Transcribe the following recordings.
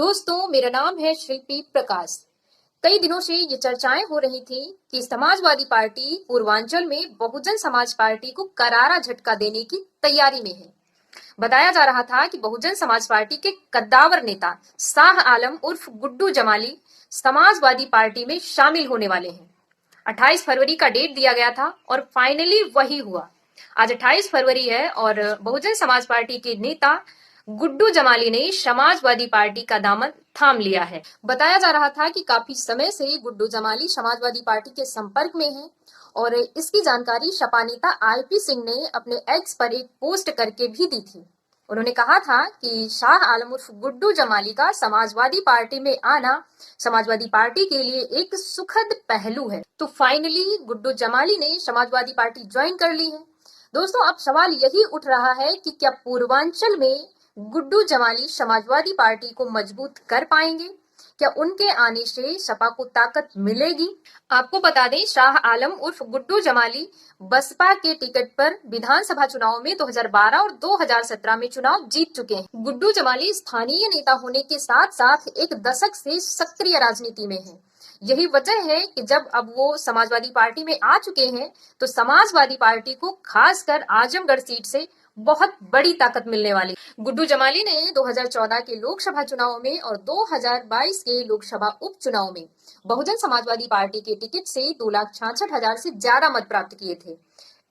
दोस्तों, मेरा नाम है शिल्पी प्रकाश। कई दिनों से ये चर्चाएं हो रही थी कि समाजवादी पार्टी पूर्वांचल में बहुजन समाज पार्टी को करारा झटका देने की तैयारी में है। बताया जा रहा था कि बहुजन समाज पार्टी के कद्दावर नेता शाह आलम उर्फ गुड्डू जमाली समाजवादी पार्टी में शामिल होने वाले हैं। 28 फरवरी का डेट दिया गया था और फाइनली वही हुआ। आज 28 फरवरी है और बहुजन समाज पार्टी के नेता गुड्डू जमाली ने समाजवादी पार्टी का दामन थाम लिया है। बताया जा रहा था कि काफी समय से गुड्डू जमाली समाजवादी पार्टी के संपर्क में हैं और इसकी जानकारी सपा नेता आईपी सिंह ने अपने एक्स पर एक पोस्ट करके भी दी थी। उन्होंने कहा था कि शाह आलम उर्फ गुड्डू जमाली का समाजवादी पार्टी में आना समाजवादी पार्टी के लिए एक सुखद पहलू है। तो फाइनली गुड्डू जमाली ने समाजवादी पार्टी ज्वाइन कर ली है। दोस्तों, अब सवाल यही उठ रहा है कि क्या पूर्वांचल में गुड्डू जमाली समाजवादी पार्टी को मजबूत कर पाएंगे? क्या उनके आने से सपा को ताकत मिलेगी? आपको बता दें, शाह आलम उर्फ गुड्डू जमाली बसपा के टिकट पर विधानसभा चुनाव में 2012 और 2017 में चुनाव जीत चुके हैं। गुड्डू जमाली स्थानीय नेता होने के साथ साथ एक दशक से सक्रिय राजनीति में हैं। यही वजह है कि जब अब वो समाजवादी पार्टी में आ चुके हैं तो समाजवादी पार्टी को खासकर आजमगढ़ सीट से बहुत बड़ी ताकत मिलने वाली। गुड्डू जमाली ने 2014 के लोकसभा चुनाव में और 2022 के लोकसभा उपचुनाव में बहुजन समाजवादी पार्टी के टिकट से 2,66,000 से ज्यादा मत प्राप्त किए थे।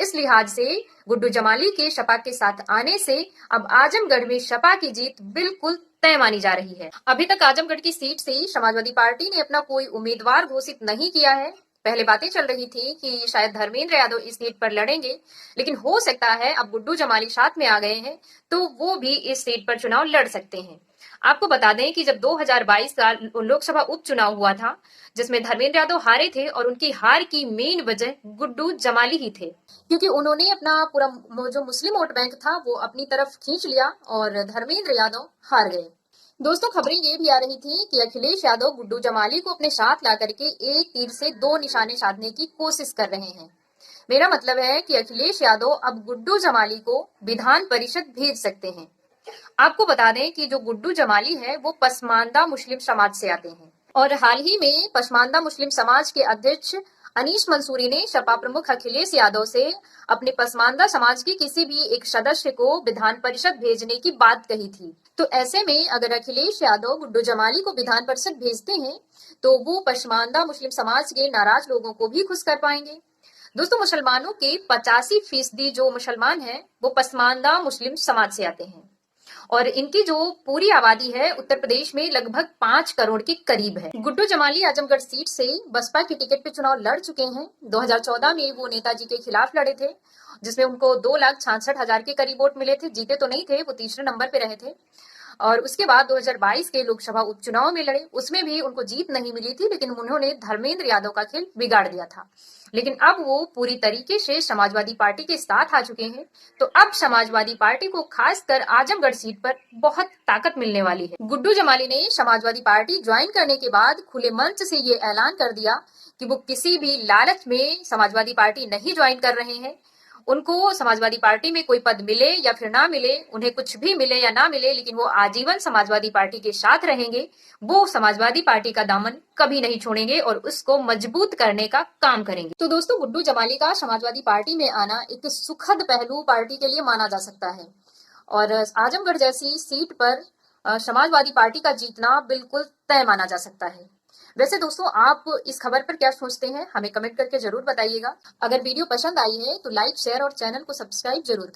इस लिहाज से गुड्डू जमाली के सपा के साथ आने से अब आजमगढ़ में सपा की जीत बिल्कुल तय मानी जा रही है। अभी तक आजमगढ़ की सीट से समाजवादी पार्टी ने अपना कोई उम्मीदवार घोषित नहीं किया है। पहले बातें चल रही थी कि शायद धर्मेंद्र यादव इस सीट पर लड़ेंगे, लेकिन हो सकता है अब गुड्डू जमाली साथ में आ गए हैं तो वो भी इस सीट पर चुनाव लड़ सकते हैं। आपको बता दें कि जब 2022 का लोकसभा उपचुनाव हुआ था जिसमें धर्मेंद्र यादव हारे थे और उनकी हार की मेन वजह गुड्डू जमाली ही थे, क्योंकि उन्होंने अपना पूरा जो मुस्लिम वोट बैंक था वो अपनी तरफ खींच लिया और धर्मेंद्र यादव हार गए। दोस्तों, खबरें ये भी आ रही थी कि अखिलेश यादव गुड्डू जमाली को अपने साथ ला करके एक तीर से दो निशाने साधने की कोशिश कर रहे हैं। मेरा मतलब है कि अखिलेश यादव अब गुड्डू जमाली को विधान परिषद भेज सकते हैं। आपको बता दें कि जो गुड्डू जमाली है वो पसमानदा मुस्लिम समाज से आते हैं और हाल ही में पसमानदा मुस्लिम समाज के अध्यक्ष अनीस मंसूरी ने सपा प्रमुख अखिलेश यादव से अपने पसमानदा समाज के किसी भी एक सदस्य को विधान परिषद भेजने की बात कही थी। तो ऐसे में अगर अखिलेश यादव गुड्डू जमाली को विधान परिषद भेजते हैं तो वो पसमानदा मुस्लिम समाज के नाराज लोगों को भी खुश कर पाएंगे। दोस्तों, मुसलमानों के 85% जो मुसलमान हैं वो पसमानदा मुस्लिम समाज से आते हैं और इनकी जो पूरी आबादी है उत्तर प्रदेश में लगभग 5 करोड़ के करीब है। गुड्डू जमाली आजमगढ़ सीट से बसपा के टिकट पे चुनाव लड़ चुके हैं। 2014 में वो नेताजी के खिलाफ लड़े थे जिसमें उनको 2,66,000 के करीब वोट मिले थे। जीते तो नहीं थे, वो तीसरे नंबर पे रहे थे। और उसके बाद 2022 के लोकसभा उपचुनाव में लड़े, उसमें भी उनको जीत नहीं मिली थी, लेकिन उन्होंने धर्मेंद्र यादव का खेल बिगाड़ दिया था। लेकिन अब वो पूरी तरीके से समाजवादी पार्टी के साथ आ चुके हैं तो अब समाजवादी पार्टी को खासकर आजमगढ़ सीट पर बहुत ताकत मिलने वाली है। गुड्डू जमाली ने समाजवादी पार्टी ज्वाइन करने के बाद खुले मंच से ये ऐलान कर दिया कि वो किसी भी लालच में समाजवादी पार्टी नहीं ज्वाइन कर रहे हैं। उनको समाजवादी पार्टी में कोई पद मिले या फिर ना मिले, उन्हें कुछ भी मिले या ना मिले, लेकिन वो आजीवन समाजवादी पार्टी के साथ रहेंगे। वो समाजवादी पार्टी का दामन कभी नहीं छोड़ेंगे और उसको मजबूत करने का काम करेंगे। तो दोस्तों, गुड्डू जमाली का समाजवादी पार्टी में आना एक सुखद पहलू पार्टी के लिए माना जा सकता है और आजमगढ़ जैसी सीट पर समाजवादी पार्टी का जीतना बिल्कुल तय माना जा सकता है। वैसे दोस्तों, आप इस खबर पर क्या सोचते हैं हमें कमेंट करके जरूर बताइएगा। अगर वीडियो पसंद आई है तो लाइक, शेयर और चैनल को सब्सक्राइब जरूर करें।